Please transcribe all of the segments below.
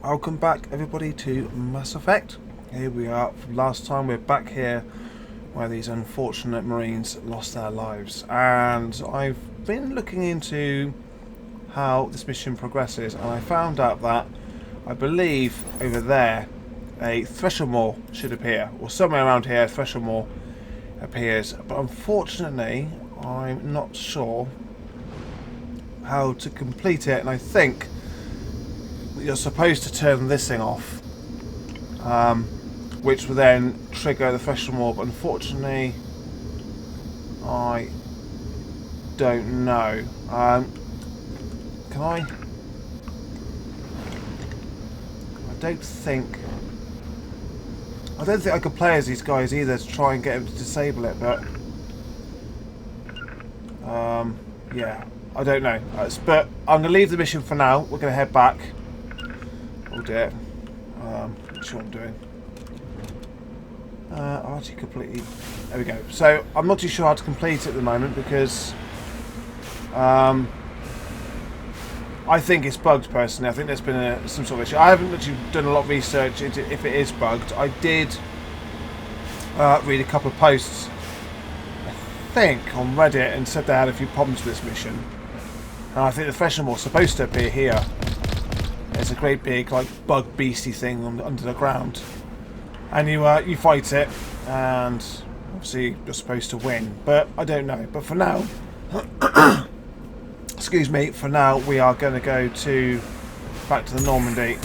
Welcome back everybody to Mass Effect. Here we are from last time. We're back here where these unfortunate Marines lost their lives, and I've been looking into how this mission progresses, and I found out that I believe over there a Threshold should appear, or somewhere around here a Threshold appears, but unfortunately I'm not sure how to complete it, and I think you're supposed to turn this thing off, which will then trigger the Threshold, but unfortunately I don't know. Can I? I don't think I could play as these guys either to try and get them to disable it, but yeah, I don't know. But I'm going to leave the mission for now. We're going to head back. Oh dear. Not sure what I'm doing. I actually completely... There we go. So, I'm not too sure how to complete it at the moment because I think it's bugged personally. I think there's been some sort of issue. I haven't actually done a lot of research into if it is bugged. I did read a couple of posts, I think, on Reddit, and said they had a few problems with this mission. And I think the Threshold was supposed to appear here. It's a great big, like, bug beastie thing under the ground, and you fight it, and obviously you're supposed to win. But I don't know. But for now, excuse me. For now, we are going to go back to the Normandy.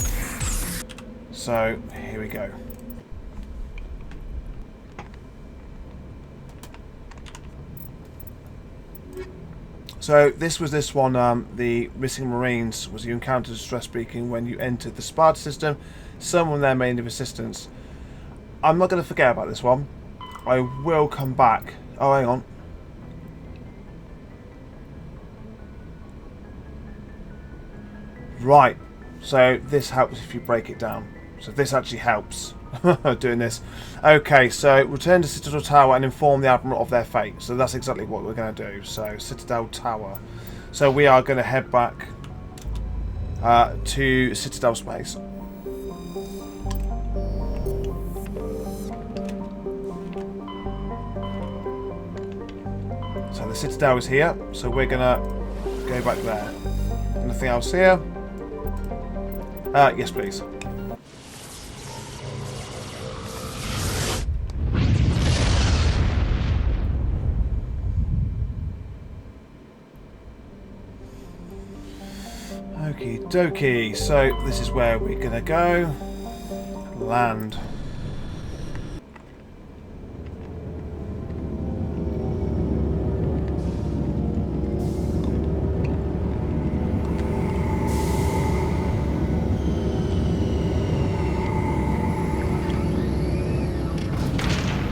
So here we go. So this one, the missing Marines, was you encountered distress beacon when you entered the Sparta system. Someone there may need assistance. I'm not going to forget about this one. I will come back. Oh, hang on. Right. So this helps if you break it down. So this actually helps doing this. Okay, so return to Citadel Tower and inform the Admiral of their fate. So that's exactly what we're going to do. So Citadel Tower. So we are going to head back to Citadel Space. So the Citadel is here. So we're going to go back there. Anything else here? Yes, please. Okie dokie, so this is where we're gonna go. Land.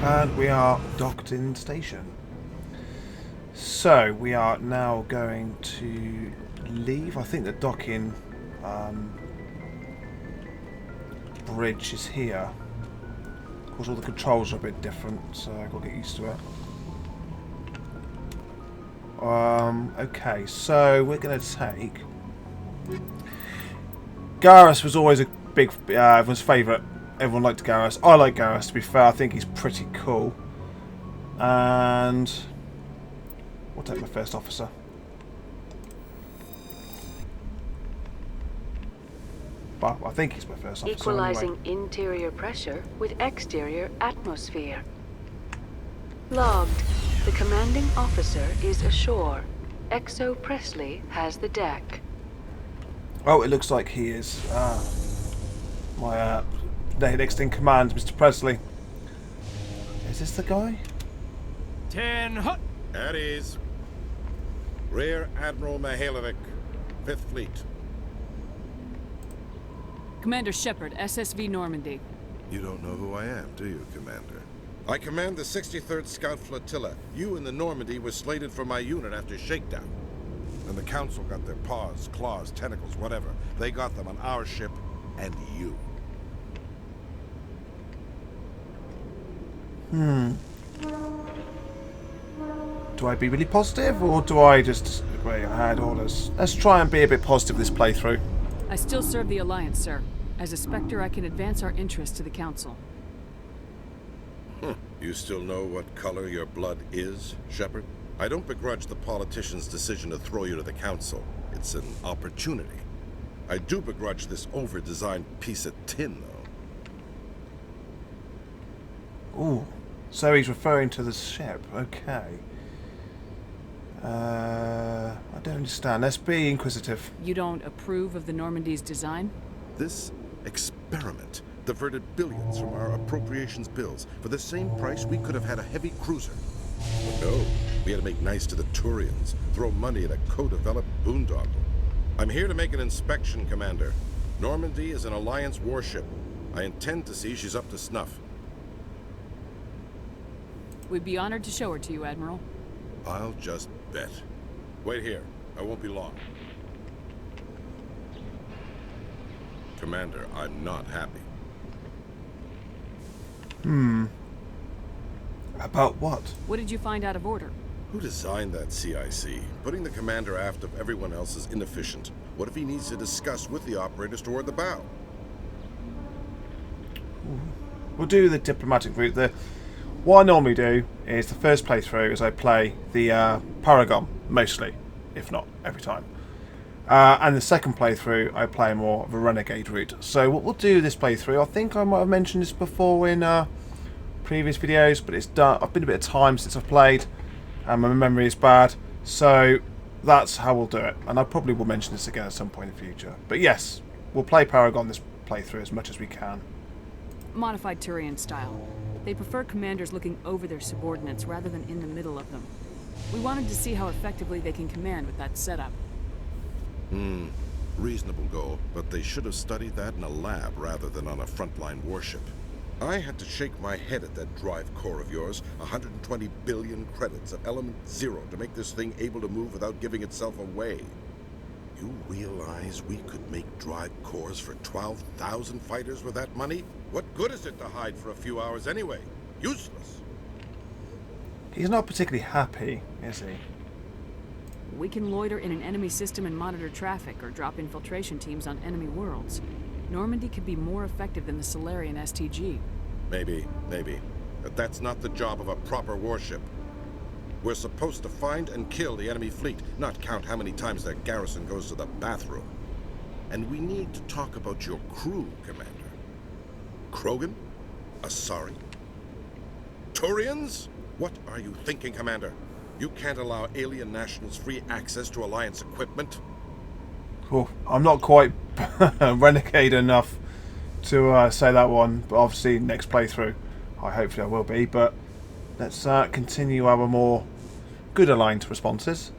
And we are docked in station. So we are now going to leave. I think the docking bridge is here. Of course, all the controls are a bit different, so I've got to get used to it. Okay, so we're going to take... Garrus was always a big... everyone's favourite. Everyone liked Garrus. I like Garrus, to be fair. I think he's pretty cool. And... we'll take my first officer. Well, I think he's my first officer. Equalizing anyway. interior pressure with exterior atmosphere. Logged. The commanding officer is ashore. Exo Presley has the deck. Oh, it looks like he is. My next in command, Mr. Presley. Is this the guy? 10 hut. At ease. Rear Admiral Mihailovic, 5th Fleet. Commander Shepard, SSV Normandy. You don't know who I am, do you, Commander? I command the 63rd Scout Flotilla. You and the Normandy were slated for my unit after shakedown. And the Council got their paws, claws, tentacles, whatever. They got them on our ship and you. Do I be really positive, or do I just agree I had orders? Let's try and be a bit positive this playthrough. I still serve the Alliance, sir. As a Spectre, I can advance our interests to the Council. You still know what color your blood is, Shepard? I don't begrudge the politician's decision to throw you to the Council. It's an opportunity. I do begrudge this over-designed piece of tin, though. Ooh. So he's referring to the ship. Okay. I don't understand. Let's be inquisitive. You don't approve of the Normandy's design? This experiment diverted billions from our appropriations bills. For the same price, we could have had a heavy cruiser. But no, we had to make nice to the Turians, throw money at a co-developed boondoggle. I'm here to make an inspection, Commander. Normandy is an Alliance warship. I intend to see she's up to snuff. We'd be honored to show her to you, Admiral. I'll just bet. Wait here. I won't be long. Commander, I'm not happy. About what? What did you find out of order? Who designed that CIC? Putting the commander aft of everyone else is inefficient. What if he needs to discuss with the operators toward the bow? We'll do the diplomatic route. What I normally do is the first playthrough is I play the Paragon, mostly, if not every time. And the second playthrough, I play more of a Renegade route. So what we'll do this playthrough, I think I might have mentioned this before in previous videos, but it's done. I've been a bit of time since I've played, and my memory is bad. So that's how we'll do it. And I probably will mention this again at some point in the future. But yes, we'll play Paragon this playthrough as much as we can. Modified Turian style. They prefer commanders looking over their subordinates rather than in the middle of them. We wanted to see how effectively they can command with that setup. Reasonable goal, but they should have studied that in a lab rather than on a frontline warship. I had to shake my head at that drive core of yours. 120 billion credits of element 0 to make this thing able to move without giving itself away. You realize we could make drive cores for 12,000 fighters with that money? What good is it to hide for a few hours anyway? Useless. He's not particularly happy, is he? We can loiter in an enemy system and monitor traffic, or drop infiltration teams on enemy worlds. Normandy could be more effective than the Solarian STG. Maybe. But that's not the job of a proper warship. We're supposed to find and kill the enemy fleet, not count how many times their garrison goes to the bathroom. And we need to talk about your crew, Commander. Krogan? Asari? Turians? What are you thinking, Commander? You can't allow alien nationals free access to Alliance equipment? Cool. I'm not quite renegade enough to say that one, but obviously next playthrough, hopefully I will be. But let's continue our more good aligned responses.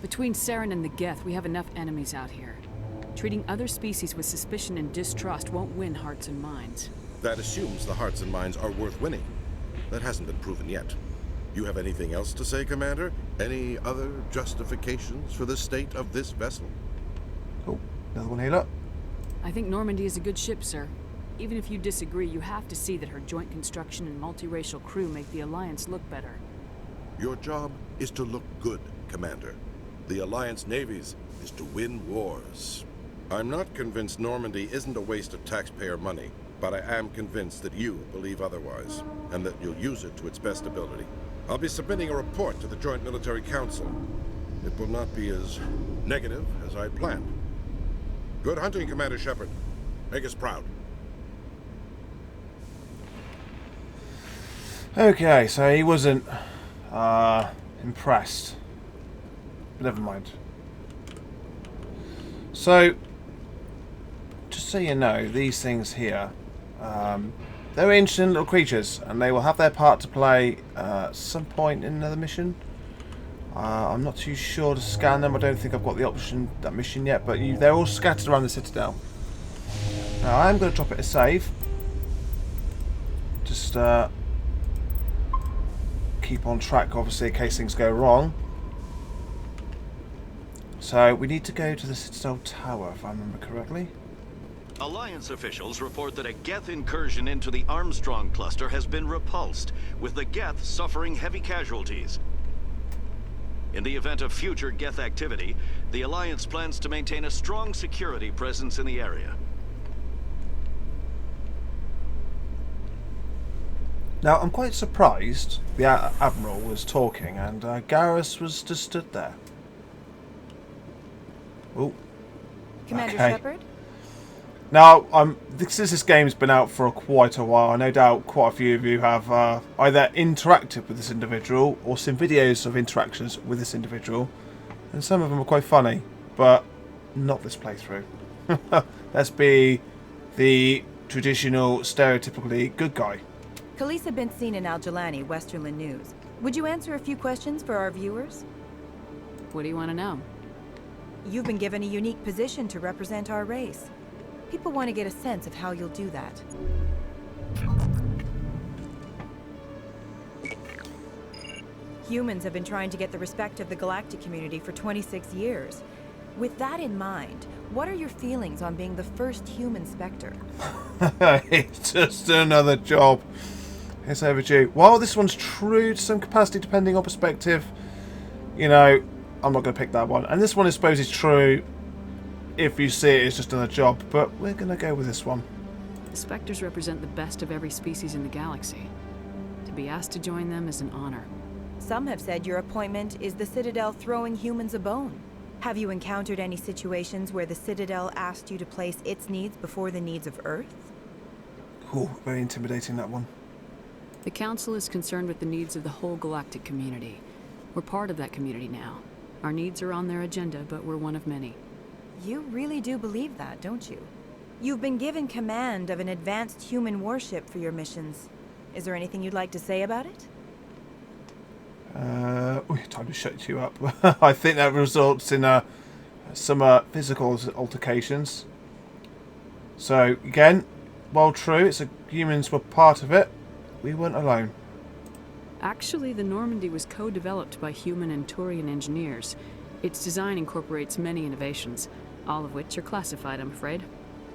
Between Saren and the Geth, we have enough enemies out here. Treating other species with suspicion and distrust won't win hearts and minds. That assumes the hearts and minds are worth winning. That hasn't been proven yet. You have anything else to say, Commander? Any other justifications for the state of this vessel? Cool. Another one here, look. I think Normandy is a good ship, sir. Even if you disagree, you have to see that her joint construction and multiracial crew make the Alliance look better. Your job is to look good, Commander. The Alliance navies is to win wars. I'm not convinced Normandy isn't a waste of taxpayer money, but I am convinced that you believe otherwise, and that you'll use it to its best ability. I'll be submitting a report to the Joint Military Council. It will not be as negative as I planned. Good hunting, Commander Shepard. Make us proud. Okay, so he wasn't impressed. But never mind. So, just so you know, these things here, they're interesting little creatures, and they will have their part to play at some point in another mission. I'm not too sure to scan them. I don't think I've got the option, that mission yet, but they're all scattered around the Citadel. Now, I am going to drop it a save. Just keep on track, obviously, in case things go wrong. So, we need to go to the Citadel Tower, if I remember correctly. Alliance officials report that a Geth incursion into the Armstrong cluster has been repulsed, with the Geth suffering heavy casualties. In the event of future Geth activity, the Alliance plans to maintain a strong security presence in the area. Now, I'm quite surprised the Admiral was talking and Garrus was just stood there. Oh, Commander okay. Shepard? Now, since this game's been out for quite a while, no doubt quite a few of you have either interacted with this individual or seen videos of interactions with this individual, and some of them are quite funny, but not this playthrough. Let's be the traditional, stereotypically good guy. Khaleesa been seen in Al-Jalani, Westerland News. Would you answer a few questions for our viewers? What do you want to know? You've been given a unique position to represent our race. People want to get a sense of how you'll do that. Humans have been trying to get the respect of the galactic community for 26 years. With that in mind, what are your feelings on being the first human Spectre? It's just another job. It's overdue. While this one's true to some capacity depending on perspective, you know, I'm not going to pick that one. And this one I suppose is true if you see it as just another job, but we're going to go with this one. The Spectres represent the best of every species in the galaxy. To be asked to join them is an honor. Some have said your appointment is the Citadel throwing humans a bone. Have you encountered any situations where the Citadel asked you to place its needs before the needs of Earth? Ooh, very intimidating, that one. The Council is concerned with the needs of the whole galactic community. We're part of that community now. Our needs are on their agenda, but we're one of many. You really do believe that, don't you? You've been given command of an advanced human warship for your missions. Is there anything you'd like to say about it? Time to shut you up. I think that results in some physical altercations. So, again, while true, humans were part of it, we weren't alone. Actually, the Normandy was co-developed by human and Turian engineers. Its design incorporates many innovations, all of which are classified, I'm afraid.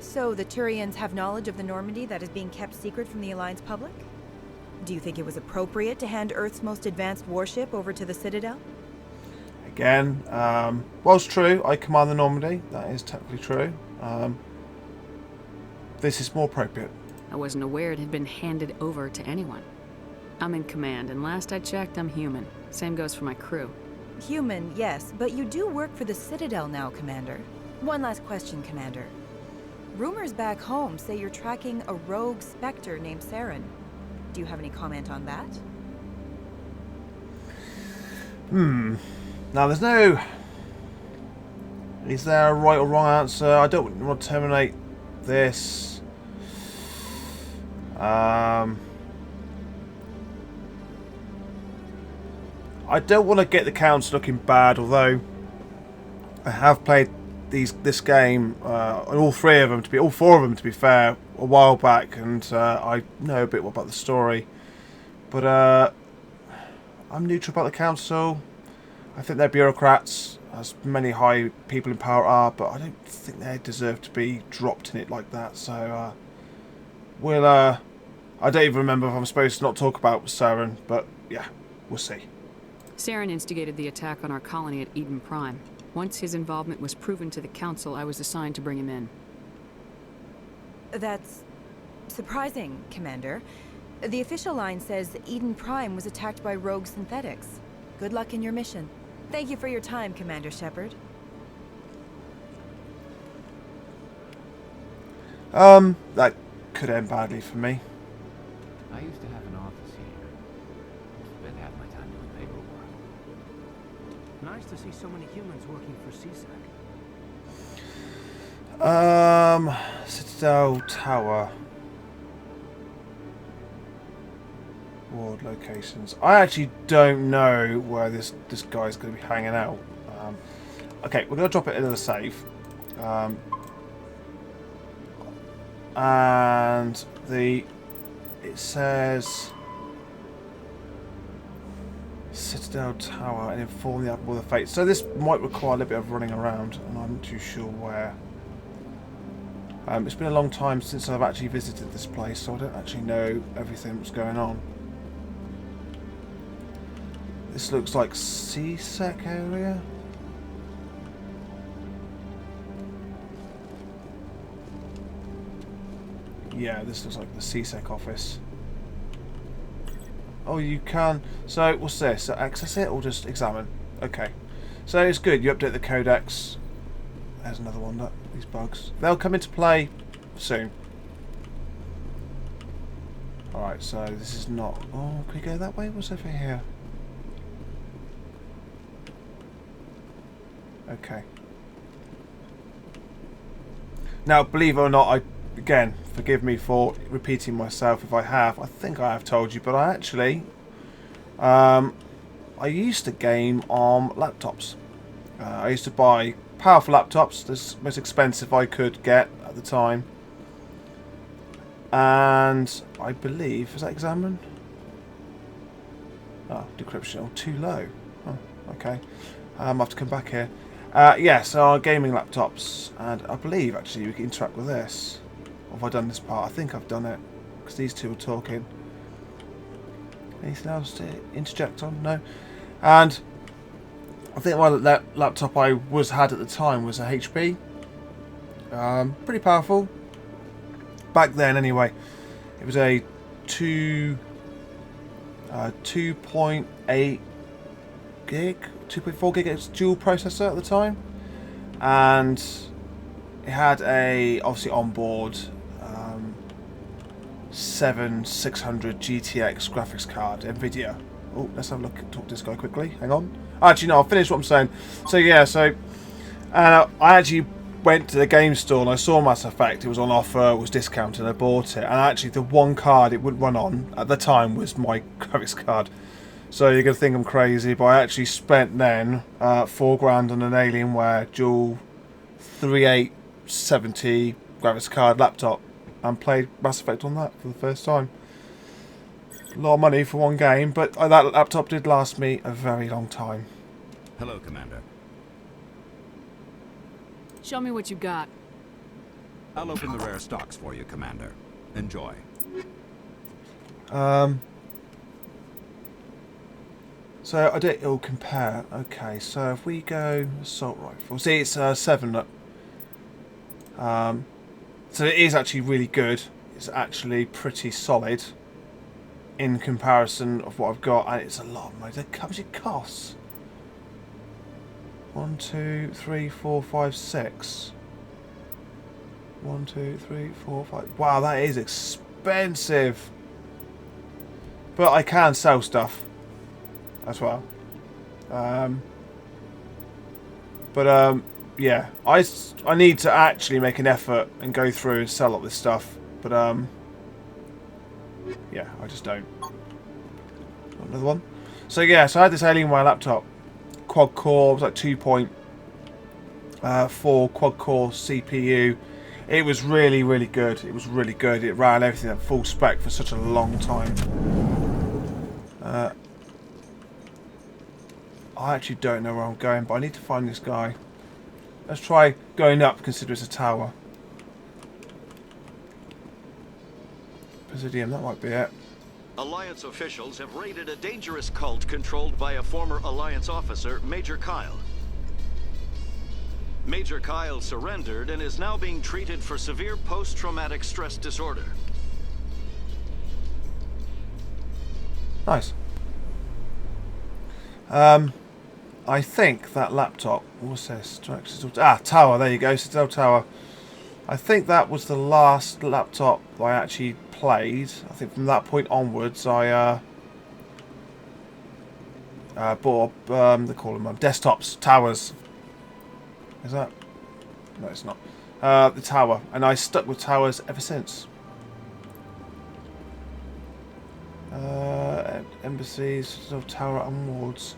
So the Turians have knowledge of the Normandy that is being kept secret from the Alliance public? Do you think it was appropriate to hand Earth's most advanced warship over to the Citadel? Again, whilst true, I command the Normandy. That is technically true. This is more appropriate. I wasn't aware it had been handed over to anyone. I'm in command, and last I checked, I'm human. Same goes for my crew. Human, yes, but you do work for the Citadel now, Commander. One last question, Commander. Rumors back home say you're tracking a rogue Spectre named Saren. Do you have any comment on that? Now, there's no... Is there a right or wrong answer? I don't want to terminate this. I don't want to get the Council looking bad, although I have played this game, all four of them to be fair, a while back, and I know a bit more about the story. But I'm neutral about the Council. I think they're bureaucrats, as many high people in power are, but I don't think they deserve to be dropped in it like that. So we'll. I don't even remember if I'm supposed to not talk about Saren, but yeah, we'll see. Saren instigated the attack on our colony at Eden Prime. Once his involvement was proven to the Council, I was assigned to bring him in. That's surprising, Commander. The official line says Eden Prime was attacked by rogue synthetics. Good luck in your mission. Thank you for your time, Commander Shepard. That could end badly for me. I used to have an office here. Spent half my time doing paperwork. Nice to see so many humans working for CSEC. Citadel Tower. Ward locations. I actually don't know where this guy's going to be hanging out. Okay, we're going to drop it into the safe. And it says Citadel Tower and inform the Admiral of the fate. So this might require a little bit of running around, and I'm not too sure where. It's been a long time since I've actually visited this place, so I don't actually know everything that's going on. This looks like CSEC area. Yeah, this looks like the CSEC office. Oh, you can. So, what's this? Access it or just examine? Okay. So, it's good. You update the codex. There's another one. Look, these bugs. They'll come into play soon. Alright, so this is not... Oh, can we go that way? What's over here? Okay. Now, believe it or not, again, forgive me for repeating myself if I have. I think I have told you, but I actually... I used to game on laptops. I used to buy powerful laptops, the most expensive I could get at the time. And I believe, is that examined? Oh, decryption. Oh, too low. Oh, okay. I have to come back here. Yes, our gaming laptops, and I believe actually we can interact with this. Or have I done this part? I think I've done it because these two are talking. Anything else to interject on? No. And I think my laptop I had at the time was a HP. Pretty powerful. Back then, anyway, it was a 2.8 gig, 2.4 gig dual processor at the time, and it had a obviously onboard 7600 GTX graphics card, NVIDIA. Oh, let's have a look. Talk to this guy quickly. Hang on. Actually, no, I'll finish what I'm saying. So yeah, I actually went to the game store and I saw Mass Effect. It was on offer, it was discounted, I bought it. And actually the one card it would run on at the time was my graphics card. So you're going to think I'm crazy, but I actually spent then £4 on an Alienware dual 3870 graphics card laptop and played Mass Effect on that for the first time. A lot of money for one game, but that laptop did last me a very long time. Hello, Commander. Show me what you got. I'll open the rare stocks for you, Commander. Enjoy. So I don't. It'll compare. Okay, so if we go assault rifle, see it's 7 up. So it is actually really good. It's actually pretty solid in comparison of what I've got, and it's a lot of money. How much it costs? 1, 2, 3, 4, 5, 6. 1, 2, 3, 4, 5. Wow, that is expensive. But I can sell stuff as well. Yeah, I need to actually make an effort and go through and sell all this stuff. But yeah, I just don't. Another one. So yeah, so I had this Alienware laptop. Quad core, it was like 2.4 quad core CPU. It was really, really good. It was really good. It ran everything at full spec for such a long time. I actually don't know where I'm going, but I need to find this guy. Let's try going up, consider it's a tower. Presidium, that might be it. Alliance officials have raided a dangerous cult controlled by a former Alliance officer, Major Kyle. Major Kyle surrendered and is now being treated for severe post-traumatic stress disorder. Nice. I think that laptop... What's this? Tower. There you go. Citadel Tower. I think that was the last laptop I actually played. I think from that point onwards, I bought they call them desktops, towers. Is that? No, it's not. The tower, and I stuck with towers ever since. Embassies, tower and wards.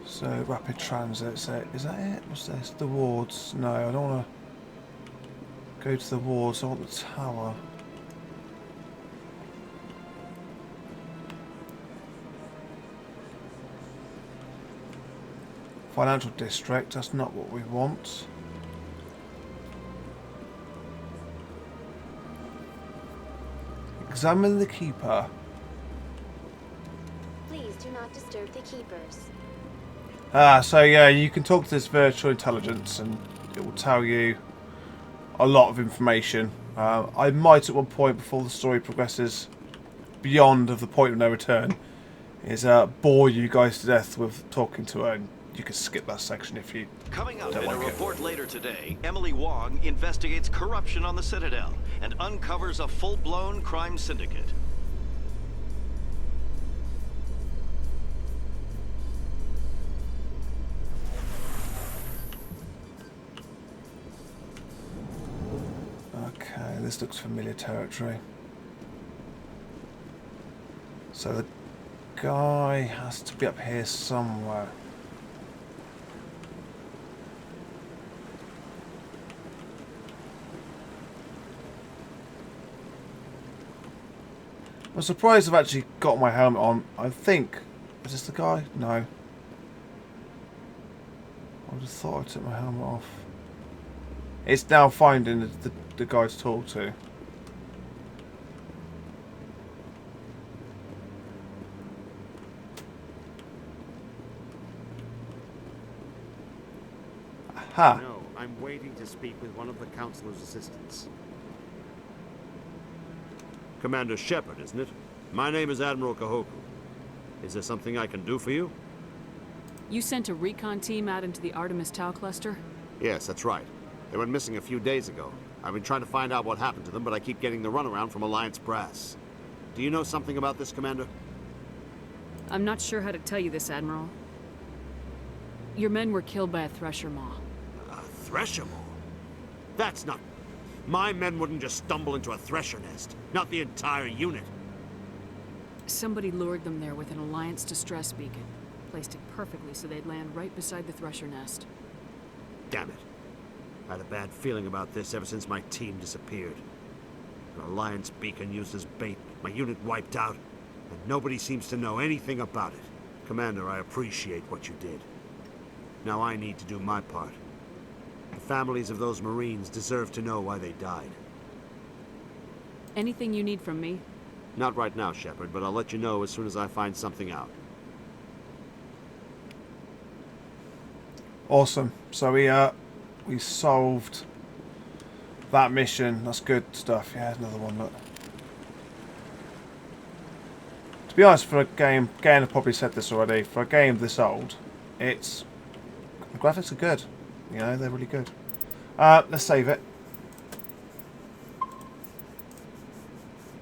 So rapid transit. So is that it? What's this? The wards? No, I don't want to go to the wards. I want the tower. Financial district. That's not what we want. Examine the keeper. Please do not disturb the keepers. So yeah, you can talk to this virtual intelligence and it will tell you a lot of information. I might at one point, before the story progresses beyond of the point of no return, is bore you guys to death with talking to her, and you can skip that section if you Coming up don't in a like it. report later today, Emily Wong investigates corruption on the Citadel and uncovers a full-blown crime syndicate. Okay, this looks familiar territory. So the guy has to be up here somewhere. I'm surprised I've actually got my helmet on. I think... Is this the guy? No. I just thought I took my helmet off. It's now finding the guy to talk to. Aha! No, I'm waiting to speak with one of the Councilor's assistants. Commander Shepard, isn't it? My name is Admiral Kahoku. Is there something I can do for you? You sent a recon team out into the Artemis Tau cluster? Yes, that's right. They went missing a few days ago. I've been trying to find out what happened to them, but I keep getting the runaround from Alliance brass. Do you know something about this, Commander? I'm not sure how to tell you this, Admiral. Your men were killed by a Thresher Maw. A Thresher Maw? That's not... My men wouldn't just stumble into a Thresher nest. Not the entire unit. Somebody lured them there with an Alliance distress beacon. Placed it perfectly so they'd land right beside the Thresher nest. Damn it. I had a bad feeling about this ever since my team disappeared. An Alliance beacon used as bait, my unit wiped out, and nobody seems to know anything about it. Commander, I appreciate what you did. Now I need to do my part. The families of those Marines deserve to know why they died. Anything you need from me? Not right now, Shepard, but I'll let you know as soon as I find something out. Awesome. So we solved that mission. That's good stuff. Yeah, another one. Look. To be honest, for a game, again, I've probably said this already. For a game this old, the graphics are good. You know, they're really good. Let's save it.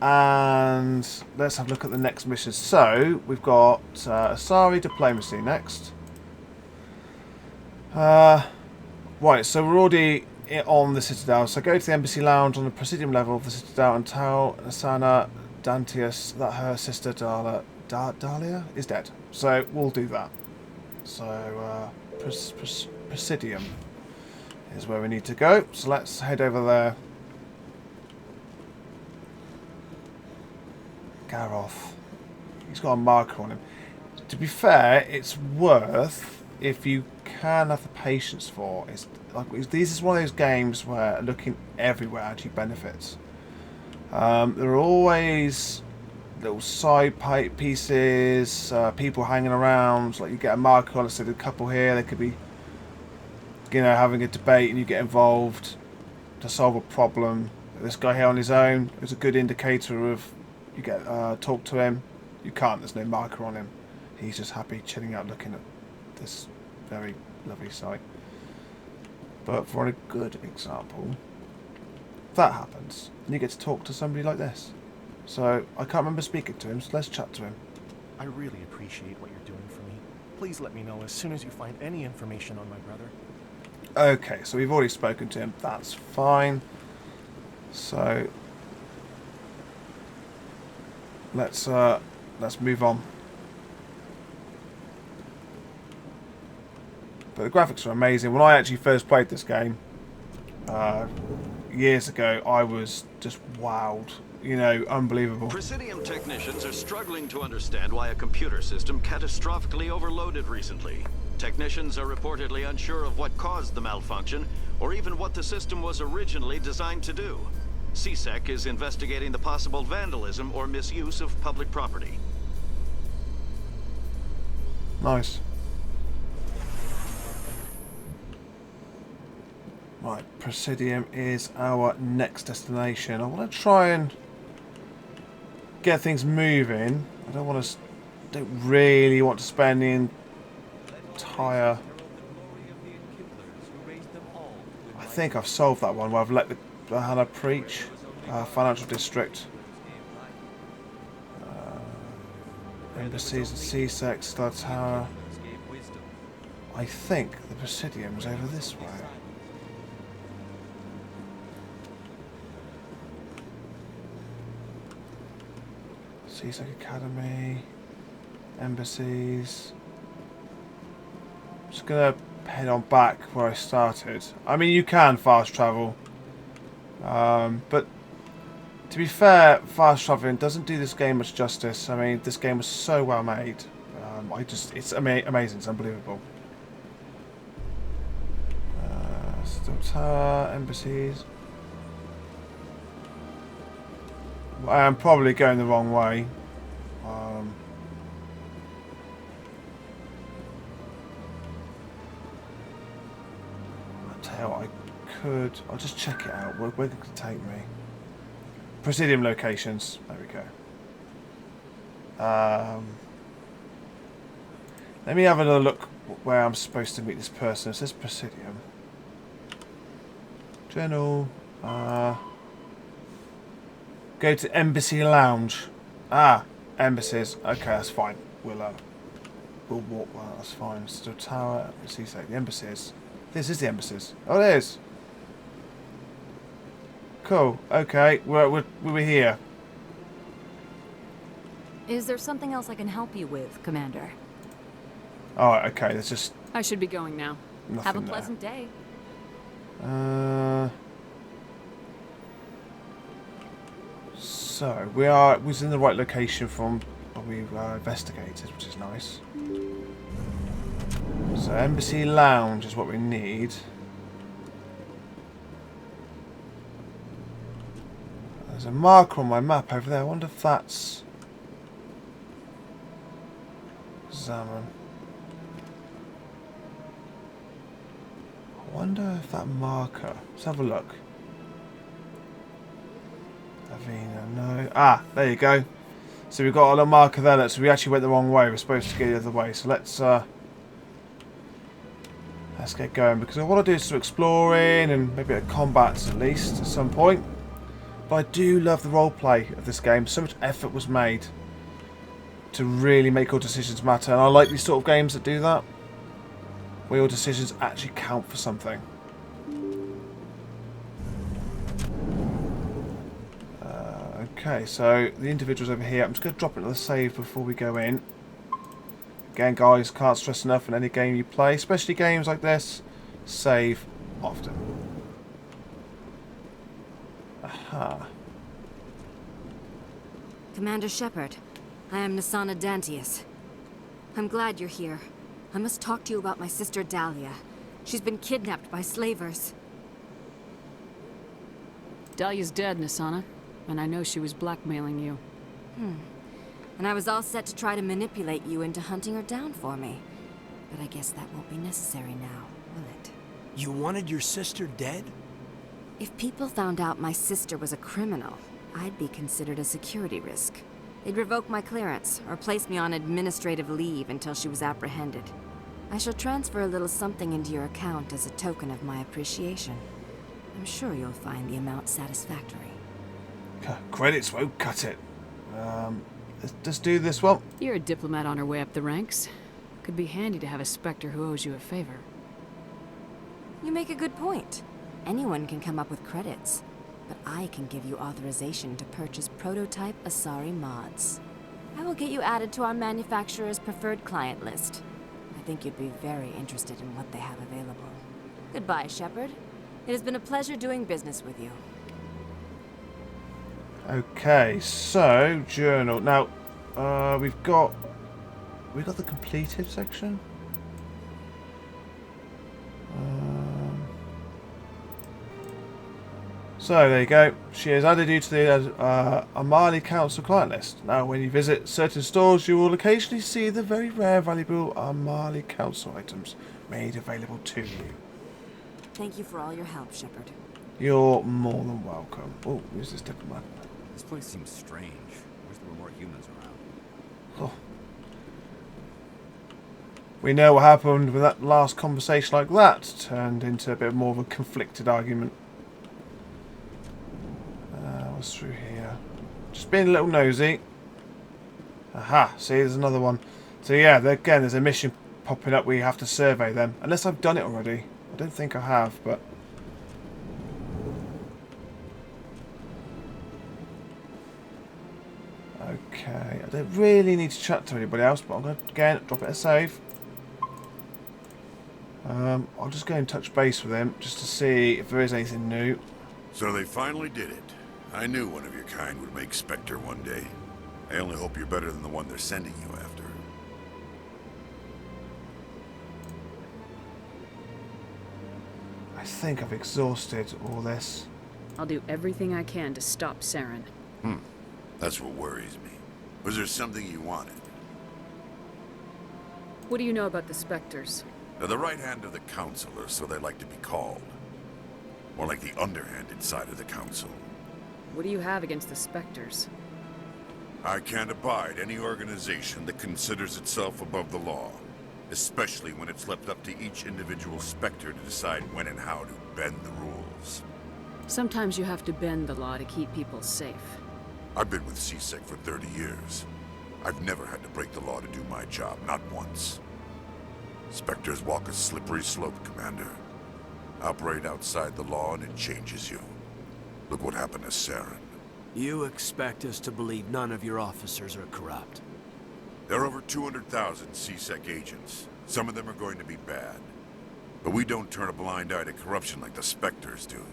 And let's have a look at the next mission. So we've got Asari diplomacy next. Right, so we're already on the Citadel. So go to the embassy lounge on the Presidium level of the Citadel and tell Asana Dantius that her sister Dahlia is dead. So we'll do that. So Presidium is where we need to go. So let's head over there. Garrus. He's got a marker on him. To be fair, it's worth, if you can have the patience for. It's like this is one of those games where looking everywhere actually benefits. There are always little side pipe pieces, people hanging around. Like you get a marker on, let's say, a couple here. They could be, you know, having a debate, and you get involved to solve a problem. This guy here on his own is a good indicator of. You get talk to him. You can't. There's no marker on him. He's just happy chilling out, looking at this very lovely sight. But for a good example, that happens, and you get to talk to somebody like this. So I can't remember speaking to him. So let's chat to him. I really appreciate what you're doing for me. Please let me know as soon as you find any information on my brother. Okay, so we've already spoken to him. That's fine. So let's move on. But the graphics are amazing. When I actually first played this game years ago, I was just wowed. You know, unbelievable. Presidium technicians are struggling to understand why a computer system catastrophically overloaded recently. Technicians are reportedly unsure of what caused the malfunction, or even what the system was originally designed to do. CSEC is investigating the possible vandalism or misuse of public property. Nice. Right, Presidium is our next destination. I want to try and get things moving. I don't really want to spend the entire... I think I've solved that one where I've let the Hannah preach. Financial district. Embassies and C-Sex, Star Tower. I think the Presidium's over this way. C-Sex Academy. Embassies. I'm just gonna head on back where I started. I mean, you can fast travel. But to be fair, fast traveling doesn't do this game much justice. I mean, this game was so well made. It's amazing. It's unbelievable. Still Tower, embassies. I am probably going the wrong way. I'll tell you what, I'll just check it out. Where could it take me? Presidium locations. There we go. Let me have another look where I'm supposed to meet this person. It says Presidium. Journal. Go to Embassy Lounge. Embassies. Okay, that's fine. We'll walk that. That's fine. Still Tower. See, the embassies. This is the embassies. Oh, it is. Cool. Okay, we're here. Is there something else I can help you with, Commander? Oh, okay. There's just. I should be going now. Have a pleasant day. So we was in the right location from what we've investigated, which is nice. So Embassy Lounge is what we need. There's a marker on my map over there. I wonder if that's Examine. I wonder if that marker. Let's have a look. Avina, no. There you go. So we've got a little marker there. So we actually went the wrong way. We're supposed to go the other way. So let's get going, because I want to do some exploring and maybe a combat at least at some point. But I do love the roleplay of this game. So much effort was made to really make your decisions matter, and I like these sort of games that do that, where your decisions actually count for something. Okay, so the individual's over here. I'm just going to drop it to the save before we go in. Again, guys, can't stress enough in any game you play, especially games like this, save often. Aha. Commander Shepard, I am Nasana Dantius. I'm glad you're here. I must talk to you about my sister Dahlia. She's been kidnapped by slavers. Dahlia's dead, Nasana. And I know she was blackmailing you. And I was all set to try to manipulate you into hunting her down for me. But I guess that won't be necessary now, will it? You wanted your sister dead? If people found out my sister was a criminal, I'd be considered a security risk. They'd revoke my clearance, or place me on administrative leave until she was apprehended. I shall transfer a little something into your account as a token of my appreciation. I'm sure you'll find the amount satisfactory. Credits won't cut it. Let's do this one. You're a diplomat on her way up the ranks. Could be handy to have a Spectre who owes you a favor. You make a good point. Anyone can come up with credits, but I can give you authorization to purchase prototype Asari mods. I will get you added to our manufacturer's preferred client list. I think you'd be very interested in what they have available. Goodbye, Shepard. It has been a pleasure doing business with you. Okay, so journal. Now, we've got the completed section. So there you go. She has added you to the Amali Council client list. Now, when you visit certain stores, you will occasionally see the very rare, valuable Amali Council items made available to you. Thank you for all your help, Shepard. You're more than welcome. Oh, who's this diplomat? This place seems strange. Wish there were more humans around. Oh. We know what happened with that last conversation like that. Turned into a bit more of a conflicted argument. What's through here? Just being a little nosy. Aha, see, there's another one. So yeah, again, there's a mission popping up where you have to survey them. Unless I've done it already. I don't think I have, but... Okay, I don't really need to chat to anybody else, but I'm going to, again, drop it a save. I'll just go and touch base with him, just to see if there is anything new. So they finally did it. I knew one of your kind would make Spectre one day. I only hope you're better than the one they're sending you after. I think I've exhausted all this. I'll do everything I can to stop Saren. That's what worries me. Was there something you wanted? What do you know about the Spectres? They're the right hand of the Council, or so they like to be called. More like the underhanded side of the Council. What do you have against the Spectres? I can't abide any organization that considers itself above the law. Especially when it's left up to each individual Spectre to decide when and how to bend the rules. Sometimes you have to bend the law to keep people safe. I've been with CSEC for 30 years. I've never had to break the law to do my job, not once. Spectres walk a slippery slope, Commander. Operate outside the law and it changes you. Look what happened to Saren. You expect us to believe none of your officers are corrupt? There are over 200,000 CSEC agents. Some of them are going to be bad. But we don't turn a blind eye to corruption like the Spectres do.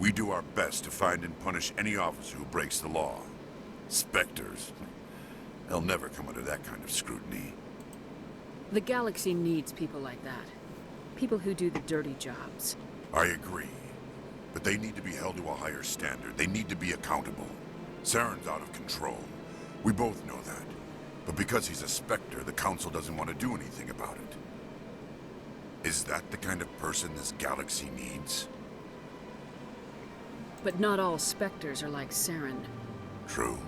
We do our best to find and punish any officer who breaks the law. Spectres, they'll never come under that kind of scrutiny. The galaxy needs people like that. People who do the dirty jobs. I agree. But they need to be held to a higher standard. They need to be accountable. Saren's out of control. We both know that. But because he's a Spectre, the Council doesn't want to do anything about it. Is that the kind of person this galaxy needs? But not all Spectres are like Saren. True.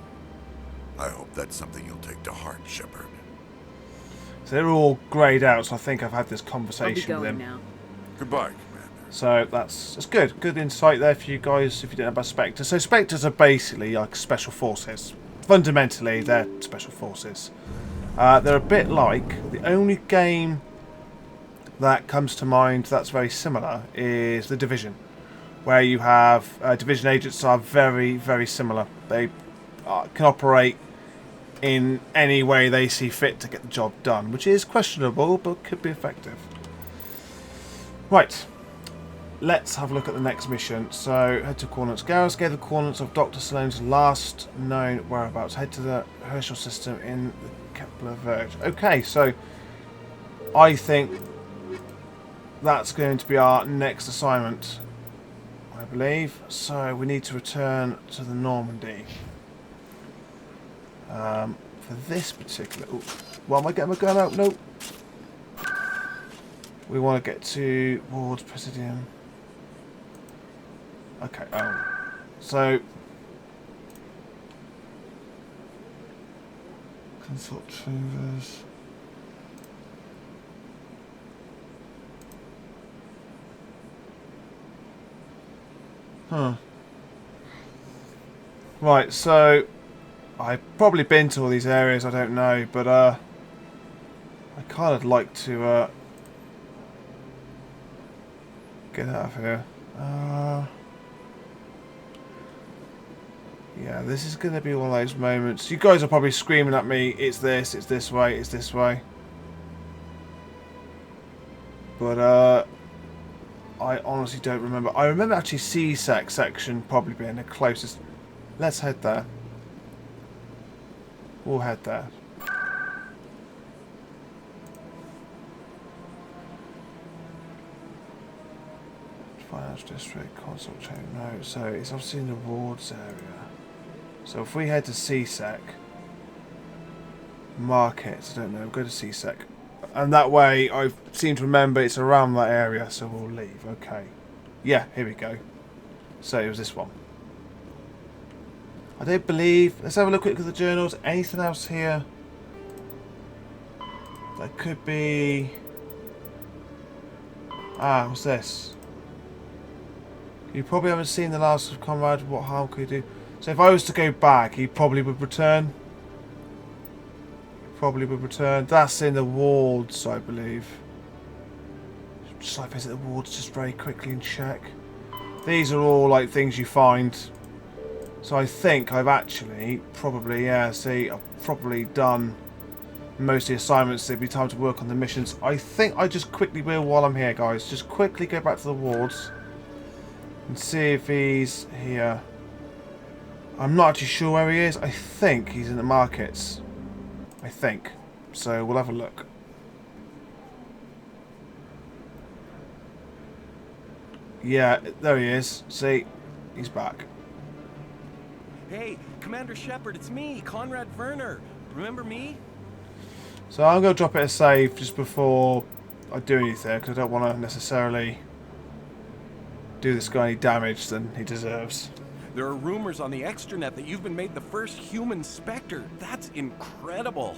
I hope that's something you'll take to heart, Shepard. So they're all greyed out, so I think I've had this conversation I'll be with going him. now. Goodbye, Commander. So that's good. Good insight there for you guys if you didn't know about Spectres. So Spectres are basically like special forces. Fundamentally, they're special forces. They're a bit like... The only game that comes to mind that's very similar is The Division, where you have Division agents are very, very similar. They can operate in any way they see fit to get the job done, which is questionable, but could be effective. Right. Let's have a look at the next mission. So, head to coordinates. Garrus gave the coordinates of Dr. Salone's last known whereabouts. Head to the Herschel system in the Kepler Verge. Okay, so I think that's going to be our next assignment, I believe. So, we need to return to the Normandy. For this particular... Ooh, why am I getting my gun out? No. We want to get towards Presidium. Okay, so... Consult chambers... Huh. Right, so... I've probably been to all these areas, I don't know, but I kind of like to get out of here. Yeah, this is going to be one of those moments. You guys are probably screaming at me, it's this way, it's this way. But I honestly don't remember. I remember actually CSEC section probably being the closest. Let's head there. We'll head there. Finance district, consult chamber. No, so it's obviously in the wards area. So if we head to CSEC, markets, I don't know, go to CSEC. And that way, I seem to remember it's around that area, so we'll leave. Okay. Yeah, here we go. So it was this one. I don't believe... Let's have a look at the journals. Anything else here? That could be... Ah, what's this? You probably haven't seen the last of Conrad. What harm could he do? So if I was to go back, he probably would return. Probably would return. That's in the wards, I believe. Just like visit the wards just very quickly and check. These are all like things you find. So I think I've actually probably, yeah, see, I've probably done most of the assignments. It'd be time to work on the missions. I think I just quickly will while I'm here, guys. Just quickly go back to the wards and see if he's here. I'm not actually sure where he is. I think he's in the markets. I think. So we'll have a look. Yeah, there he is. See, he's back. Hey, Commander Shepard, it's me, Conrad Werner. Remember me? So I'm going to drop it a save just before I do anything, because I don't want to necessarily do this guy any damage than he deserves. There are rumors on the extranet that you've been made the first human Spectre. That's incredible.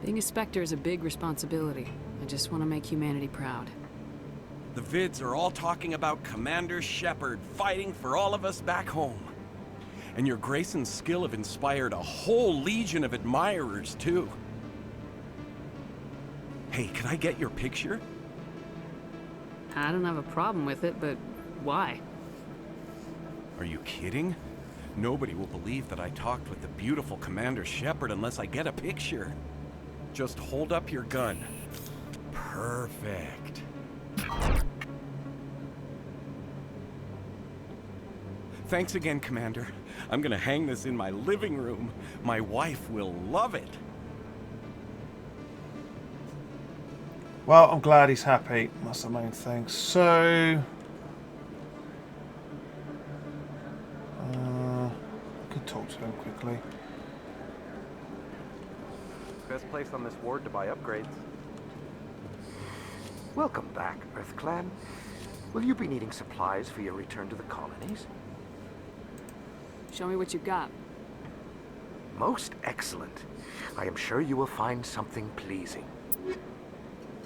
Being a Spectre is a big responsibility. I just want to make humanity proud. The vids are all talking about Commander Shepard fighting for all of us back home. And your grace and skill have inspired a whole legion of admirers, too. Hey, can I get your picture? I don't have a problem with it, but why? Are you kidding? Nobody will believe that I talked with the beautiful Commander Shepard unless I get a picture. Just hold up your gun. Perfect. Thanks again, Commander. I'm gonna hang this in my living room. My wife will love it. Well, I'm glad he's happy. That's the main thing. So... I could talk to him quickly. Best place on this ward to buy upgrades. Welcome back, EarthClan. Will you be needing supplies for your return to the colonies? Show me what you've got. Most excellent. I am sure you will find something pleasing.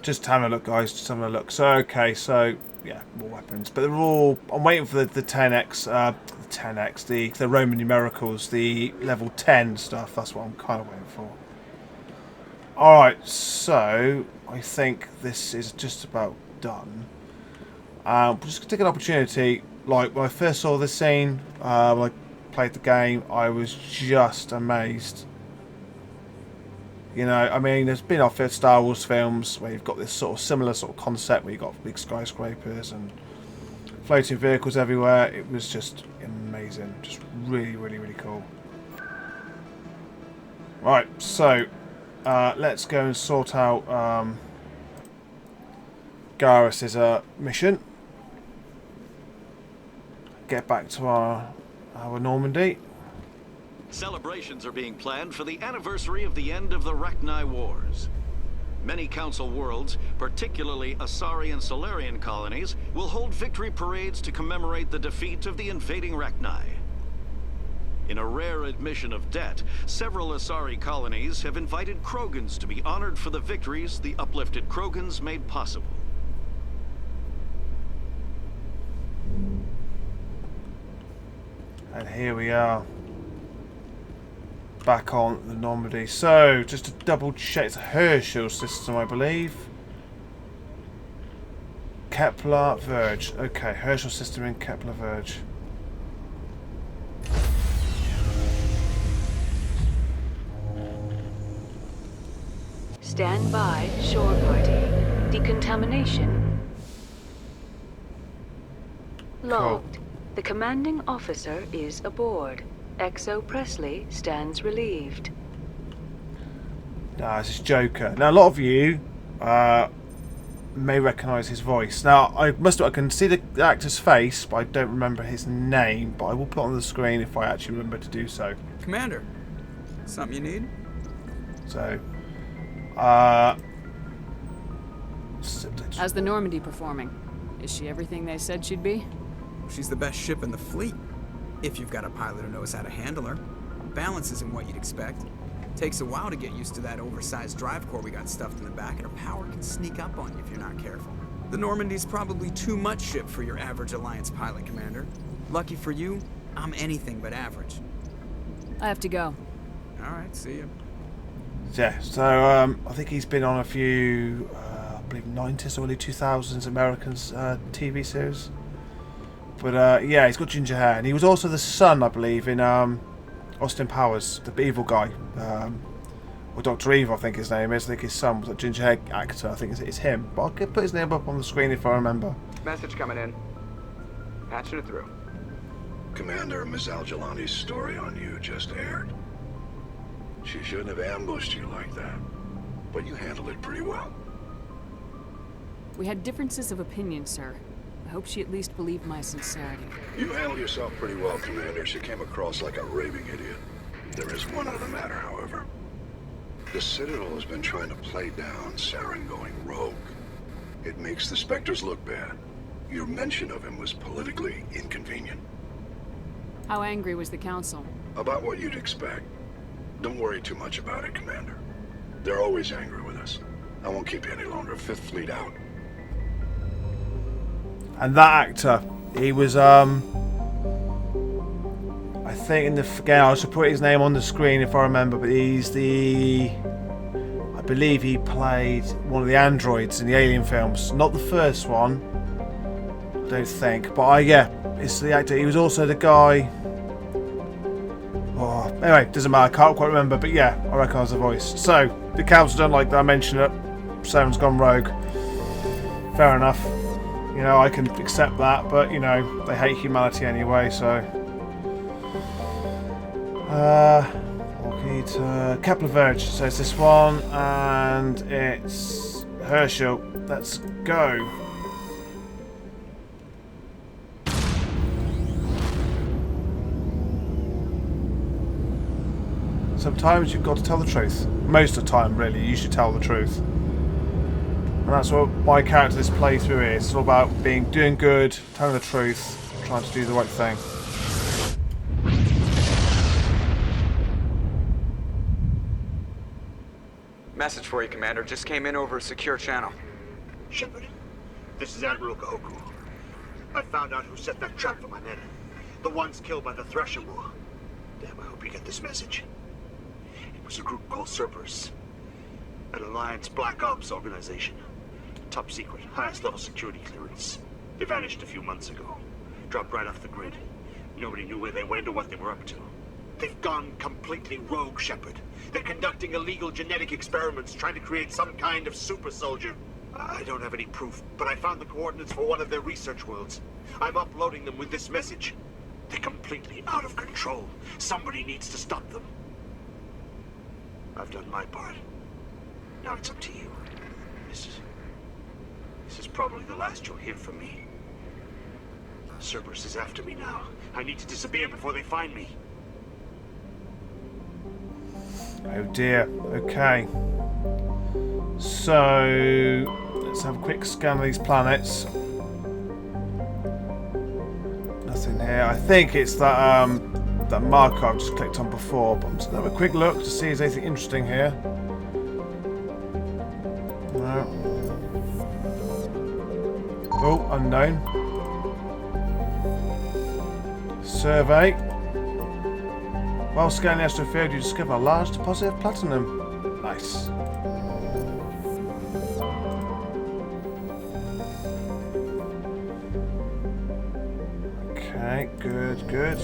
Just having a look, guys. Just having a look. So, okay, so, yeah, more weapons. But they're all... I'm waiting for the 10x, the Roman numericals, the level 10 stuff. That's what I'm kind of waiting for. Alright, so, I think this is just about done. Just to take an opportunity, like, when I first saw this scene, when I played the game, I was just amazed. You know, I mean, there's been off Star Wars films where you've got this sort of similar sort of concept where you've got big skyscrapers and floating vehicles everywhere. It was just amazing. Just really, really, really cool. Right, so let's go and sort out Garrus' mission. Get back to our Normandy. Celebrations are being planned for the anniversary of the end of the Rachni Wars. Many Council worlds, particularly Asari and Solarian colonies, will hold victory parades to commemorate the defeat of the invading Rachni. In a rare admission of debt, several Asari colonies have invited Krogans to be honored for the victories the uplifted Krogans made possible. And here we are. Back on the Normandy. So, just to double check, it's a Herschel system, I believe. Kepler Verge. Okay, Herschel system in Kepler Verge. Stand by, shore party. Decontamination. Logged. Cool. The commanding officer is aboard. XO Presley stands relieved. This is Joker. Now, a lot of you may recognise his voice. Now, I can see the actor's face, but I don't remember his name. But I will put it on the screen if I actually remember to do so. Commander, something you need? So, How's the Normandy performing? Is she everything they said she'd be? She's the best ship in the fleet. If you've got a pilot who knows how to handle her. Balance isn't what you'd expect. Takes a while to get used to that oversized drive core we got stuffed in the back, and her power can sneak up on you if you're not careful. The Normandy's probably too much ship for your average Alliance pilot, Commander. Lucky for you, I'm anything but average. I have to go. Alright, see ya. Yeah, so I think he's been on a few, I believe 90s, early 2000s Americans TV series. But yeah, he's got ginger hair, and he was also the son, I believe, in Austin Powers, the evil guy, or Dr. Evil, I think his name is. I think his son was a ginger hair actor. I think it's him. But I'll put his name up on the screen if I remember. Message coming in. Patching it through. Commander, Miss Al-Jalani's story on you just aired. She shouldn't have ambushed you like that, but you handled it pretty well. We had differences of opinion, sir. I hope she at least believed my sincerity. You handled yourself pretty well, Commander. She came across like a raving idiot. There is one other matter, however. The Citadel has been trying to play down Saren going rogue. It makes the Spectres look bad. Your mention of him was politically inconvenient. How angry was the Council? About what you'd expect. Don't worry too much about it, Commander. They're always angry with us. I won't keep you any longer. Fifth Fleet out. And that actor, he was, I think in the, again, I should put his name on the screen if I remember, but he's the, I believe he played one of the androids in the Alien films. Not the first one, I don't think, but yeah, it's the actor. He was also the guy, oh, anyway, doesn't matter, I can't quite remember, but yeah, I recognise the voice. So, the Council don't like that I mentioned it. Saren's gone rogue. Fair enough. You know, I can accept that, but, you know, they hate humanity anyway, so... Kepler Verge, so it's this one, and it's Herschel. Let's go. Sometimes you've got to tell the truth. Most of the time, really, you should tell the truth. And that's what my character this playthrough is. It's all about doing good, telling the truth, trying to do the right thing. Message for you, Commander. Just came in over a secure channel. Shepard, this is Admiral Kahoku. I found out who set that trap for my men. The ones killed by the Thresher War. Damn, I hope you get this message. It was a group called Cerberus. An Alliance Black Ops organization. Top secret, highest level security clearance. They vanished a few months ago. Dropped right off the grid. Nobody knew where they went or what they were up to. They've gone completely rogue, Shepard. They're conducting illegal genetic experiments, trying to create some kind of super soldier. I don't have any proof, but I found the coordinates for one of their research worlds. I'm uploading them with this message. They're completely out of control. Somebody needs to stop them. I've done my part. Now it's up to you. This is probably the last you'll hear from me. Cerberus is after me now. I need to disappear before they find me. Oh dear. Okay. So let's have a quick scan of these planets. Nothing here. I think it's that that marker I've just clicked on before, but I'm just gonna have a quick look to see if there's anything interesting here. No. Oh, unknown. Survey. While scanning the astrofield, you discover a large deposit of platinum. Nice. Okay, good.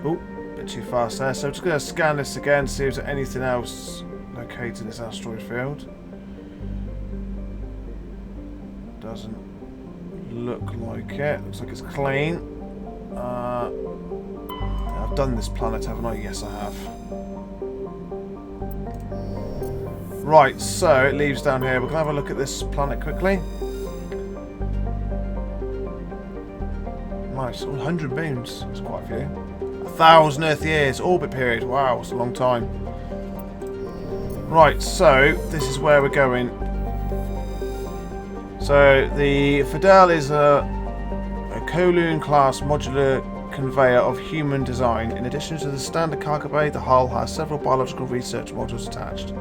Oh, a bit too fast there. So I'm just going to scan this again, see if there's anything else located in this asteroid field. Doesn't look like it. Looks like it's clean. I've done this planet, haven't I? Yes, I have. Right, so it leaves down here. We're going to have a look at this planet quickly. Nice, 100 moons. That's quite a few. 1,000 Earth years, orbit period. Wow, it's a long time. Right, so this is where we're going. So the Fidel is a Kowloon class modular conveyor of human design. In addition to the standard cargo bay, the hull has several biological research modules attached.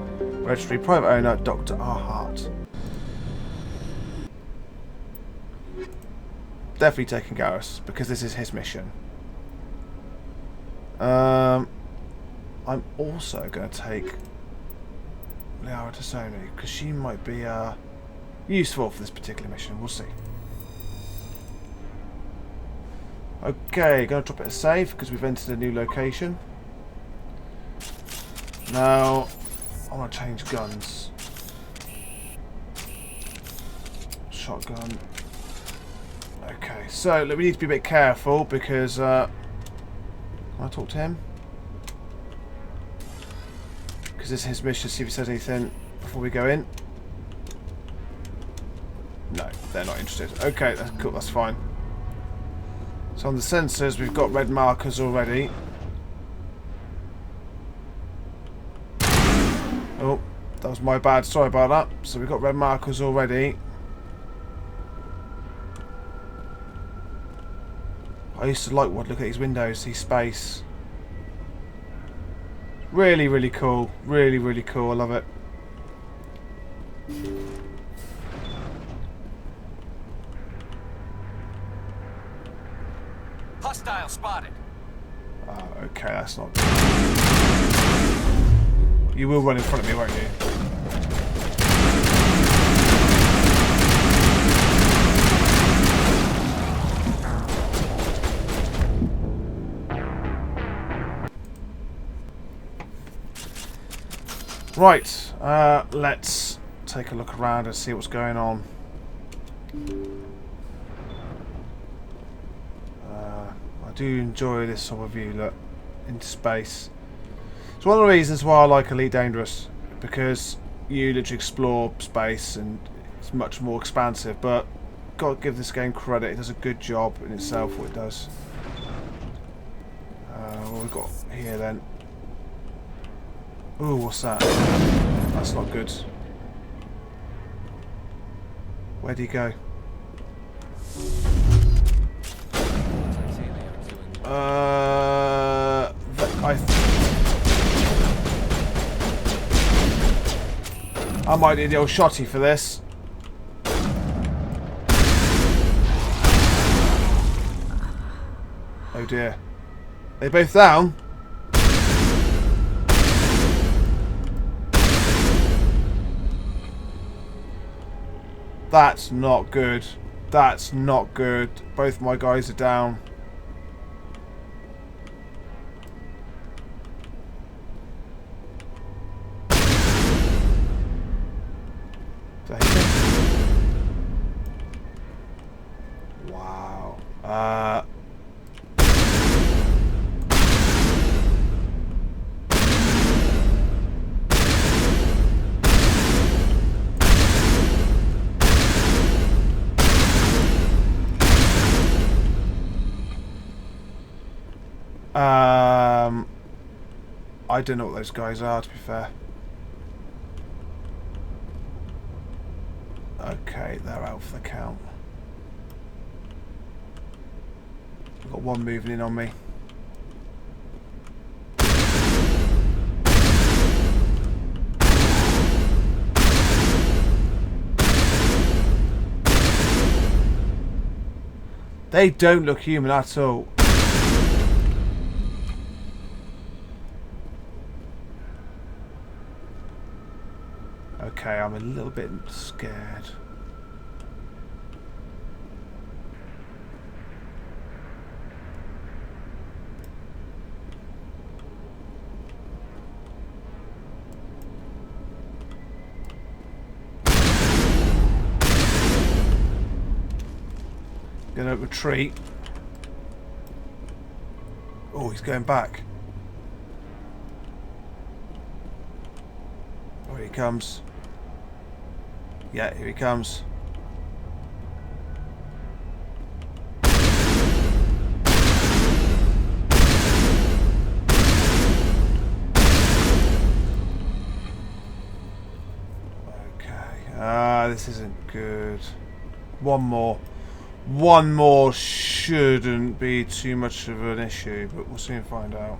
Registry private owner Dr. R. Hart. Definitely taking Garrus because this is his mission. I'm also going to take Liara Tassoni because she might be useful for this particular mission. We'll see. Okay, going to drop it a save because we've entered a new location. Now, I want to change guns. Shotgun. Okay, so we need to be a bit careful because can I talk to him? Because this is his mission. See if he says anything before we go in. No, they're not interested. Okay, that's cool. That's fine. So on the sensors, we've got red markers already. Oh, that was my bad. Sorry about that. So we've got red markers already. I used to like look at these windows, see space. Really, really cool. Really, really cool. I love it. Hostile spotted. Oh, okay, that's not good. You will run in front of me, won't you? Right, let's take a look around and see what's going on. I do enjoy this sort of view, look, into space. It's one of the reasons why I like Elite Dangerous, because you literally explore space and it's much more expansive, but got to give this game credit, it does a good job in itself what it does. What have we got here then? Ooh, what's that? That's not good. Where'd he go? I might need the old shotty for this. Oh dear. They both down? That's not good. That's not good. Both my guys are down. Wow. I don't know what those guys are, to be fair. Okay, they're out for the count. I've got one moving in on me. They don't look human at all. Okay, I'm a little bit scared. Gonna retreat. Oh, he's going back. Oh, here he comes. Yeah, here he comes. Yeah, this isn't good. One more. One more shouldn't be too much of an issue, but we'll soon find out.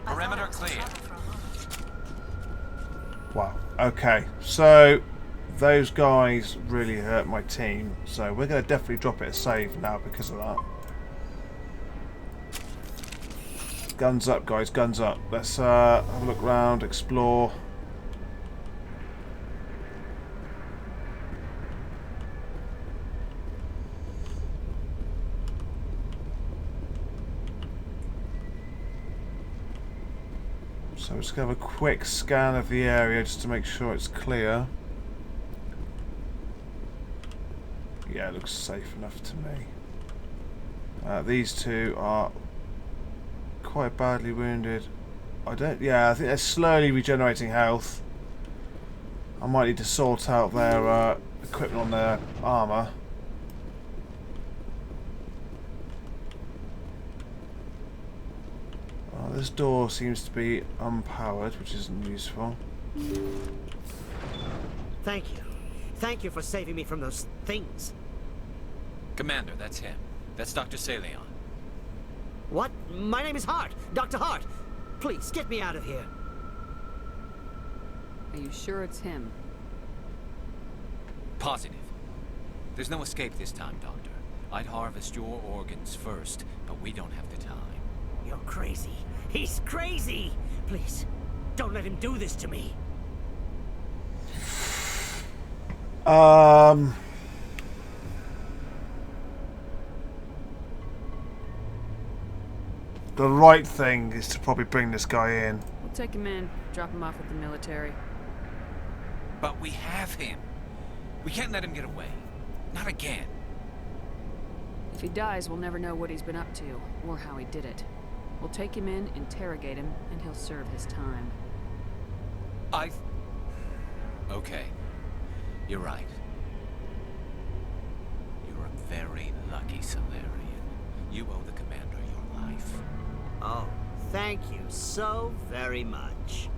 Perimeter clear. Wow. Okay, so those guys really hurt my team, so we're going to definitely drop it a save now because of that. Guns up, guys, guns up. Let's have a look around, explore. So we're just going to have a quick scan of the area just to make sure it's clear. Yeah, it looks safe enough to me. These two are quite badly wounded. Yeah, I think they're slowly regenerating health. I might need to sort out their equipment on their armour. This door seems to be unpowered, which isn't useful. Thank you. Thank you for saving me from those things. Commander, that's him. That's Dr. Saleon. What? My name is Hart. Dr. Hart. Please, get me out of here. Are you sure it's him? Positive. There's no escape this time, Doctor. I'd harvest your organs first, but we don't have the time. You're crazy. He's crazy! Please, don't let him do this to me. The right thing is to probably bring this guy in. We'll take him in, drop him off with the military. But we have him. We can't let him get away. Not again. If he dies, we'll never know what he's been up to, or how he did it. We'll take him in, interrogate him, and he'll serve his time. Okay. You're right. You're a very lucky Solarian. You owe the Commander your life. Oh, thank you so very much.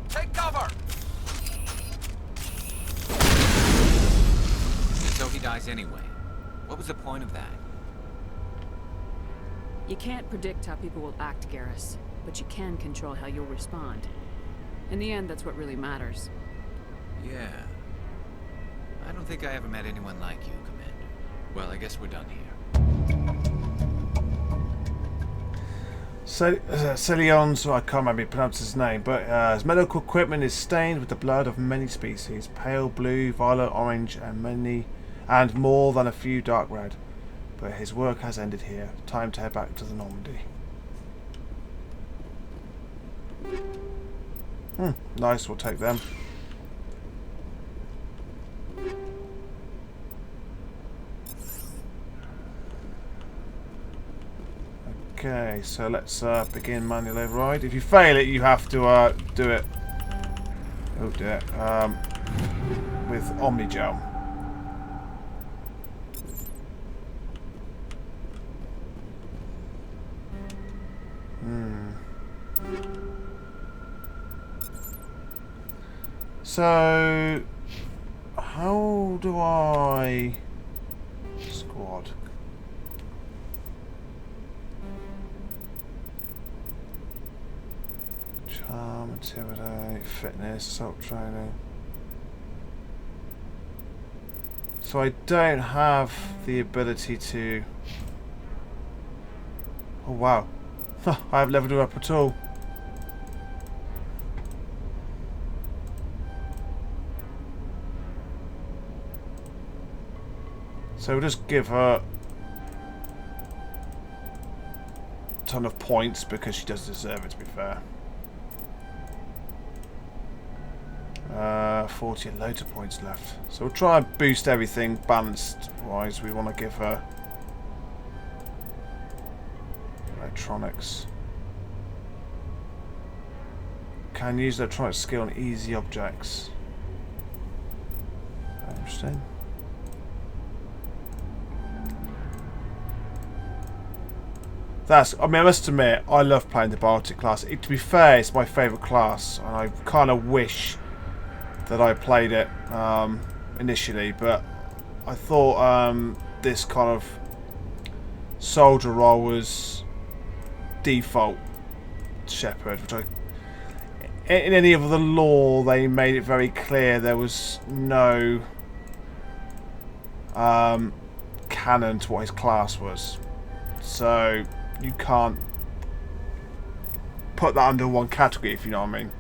Take cover! So he dies anyway. What was the point of that? You can't predict how people will act, Garrus, but you can control how you'll respond. In the end, that's what really matters. Yeah. I don't think I ever met anyone like you, Commander. Well, I guess we're done here. So, Celeon's, I can't remember how to pronounce his name, but his medical equipment is stained with the blood of many species. Pale blue, violet, orange, and more than a few dark red. But his work has ended here. Time to head back to the Normandy. Nice, we'll take them. Okay, so let's begin manual override. If you fail it, you have to do it. Oh dear. With Omnigel. So, how do I squad? Charm, intimidate, fitness, assault training. So I don't have the ability to. Oh wow! I haven't leveled it up at all. So we'll just give her a ton of points because she does deserve it, to be fair. 40 and loads of points left. So we'll try and boost everything balanced wise. We want to give her electronics. Can use electronic skill on easy objects. Interesting. I mean, I must admit, I love playing the biotic class. To be fair, it's my favourite class, and I kind of wish that I played it initially, but I thought this kind of soldier role was default Shepard, which in any of the lore they made it very clear there was no canon to what his class was, so you can't put that under one category, if you know what I mean.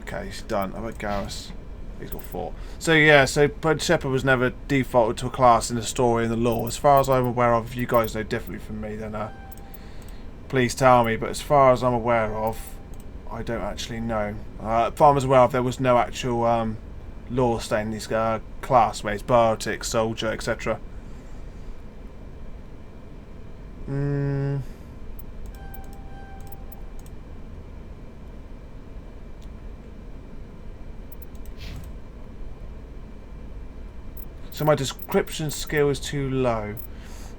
Okay, he's done. How about Garrus? He's got 4. So yeah, but Shepard was never defaulted to a class in the story and the lore. As far as I'm aware of, if you guys know differently from me, then please tell me. But as far as I'm aware of, I don't actually know. As far as I'm aware of, there was no actual lore stating these class ways, biotic, soldier, etc. So my description skill is too low,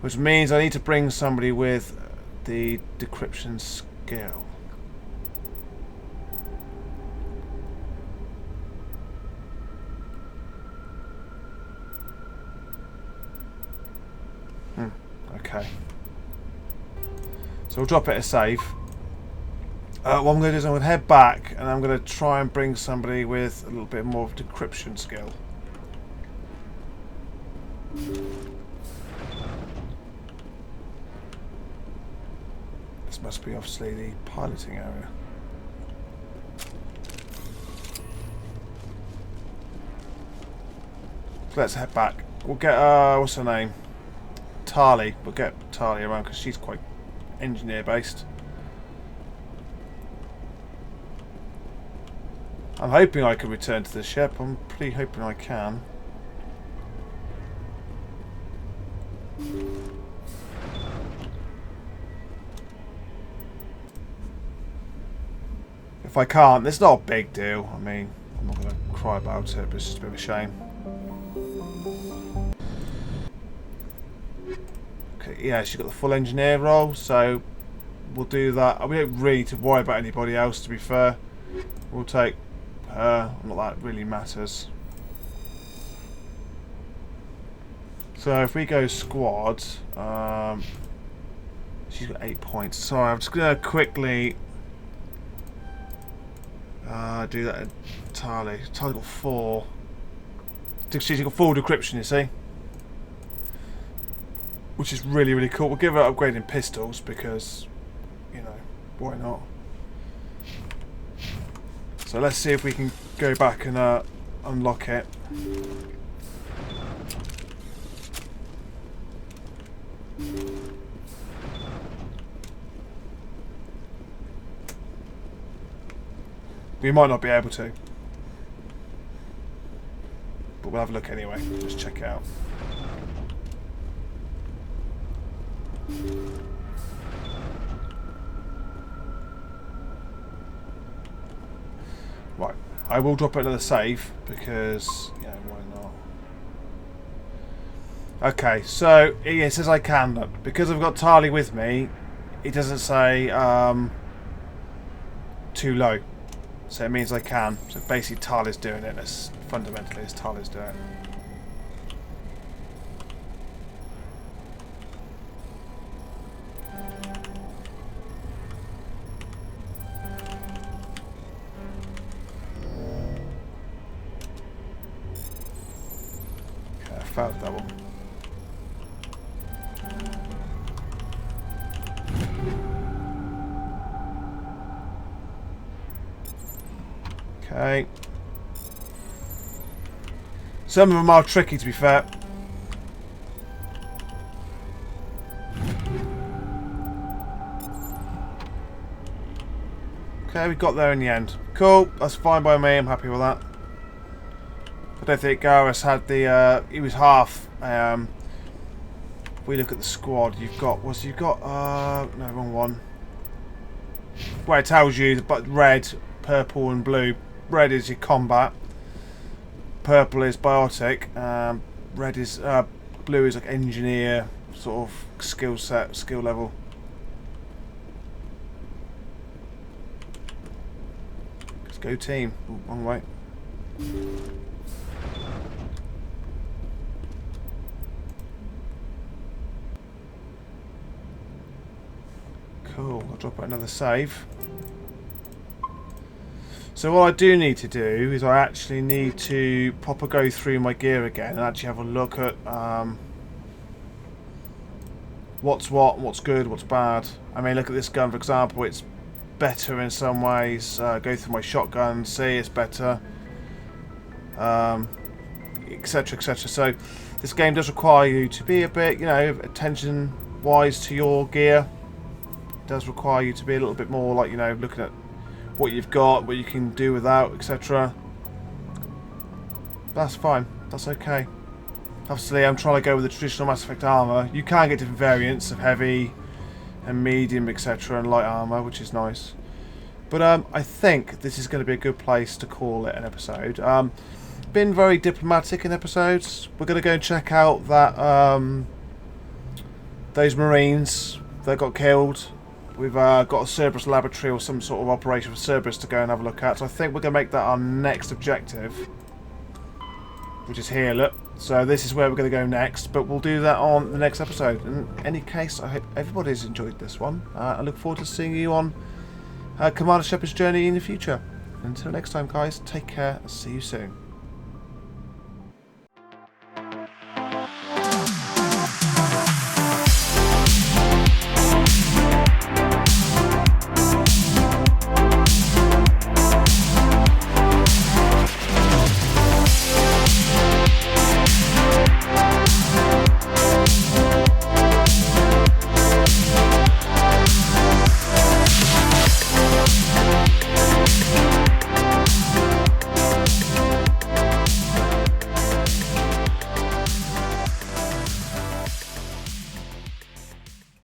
which means I need to bring somebody with the decryption skill. Okay. So we'll drop it a save. What I'm going to do is I'm going to head back and I'm going to try and bring somebody with a little bit more of decryption skill. This must be obviously the piloting area. So let's head back. We'll get what's her name? Tali. We'll get Tali around because she's quite engineer based. I'm hoping I can return to the ship. I'm pretty hoping I can. If I can't, it's not a big deal. I mean, I'm not going to cry about it, but it's just a bit of a shame. Okay, yeah, she's got the full engineer role, so we'll do that. We don't really need to worry about anybody else, to be fair. We'll take her. Not that really matters. So if we go squad, she's got 8 points. Sorry, I'm just going to quickly do that in Tali. Tali got 4. She's got full decryption, you see, which is really, really cool. We'll give her upgrading pistols because, you know, why not? So let's see if we can go back and unlock it. We might not be able to, but we'll have a look anyway. Just check it out. Right, I will drop another save because, yeah, why not? Okay, so it says I can, look, because I've got Tali with me. It doesn't say too low. So it means I can. So basically Tali's doing it. That's fundamentally it's Tali's doing it. Okay, I failed that one. Okay. Some of them are tricky, to be fair. Okay, we got there in the end. Cool, that's fine by me, I'm happy with that. I don't think Garrus had the, he was half. If we look at the squad, you've got, no, wrong one. Where it tells you, but red, purple and blue. Red is your combat, purple is biotic, red is blue is like engineer, sort of skill level. Let's go team. Ooh, wrong way. Cool, I'll drop out another save. So what I do need to do is I actually need to proper go through my gear again and actually have a look at what's what, what's good, what's bad. I mean, look at this gun for example, it's better in some ways. Go through my shotgun, see it's better, etc, etc. So this game does require you to be a bit, you know, attention wise to your gear. It does require you to be a little bit more like, you know, looking at what you've got, what you can do without, etc. That's fine, that's okay. Obviously I'm trying to go with the traditional Mass Effect armour. You can get different variants of heavy and medium, etc, and light armour, which is nice. But I think this is going to be a good place to call it an episode. Been very diplomatic in episodes. We're going to go and check out that those Marines that got killed. We've got a Cerberus laboratory or some sort of operation for Cerberus to go and have a look at. So I think we're going to make that our next objective, which is here, look. So this is where we're going to go next, but we'll do that on the next episode. In any case, I hope everybody's enjoyed this one. I look forward to seeing you on Commander Shepard's journey in the future. Until next time, guys, take care and see you soon.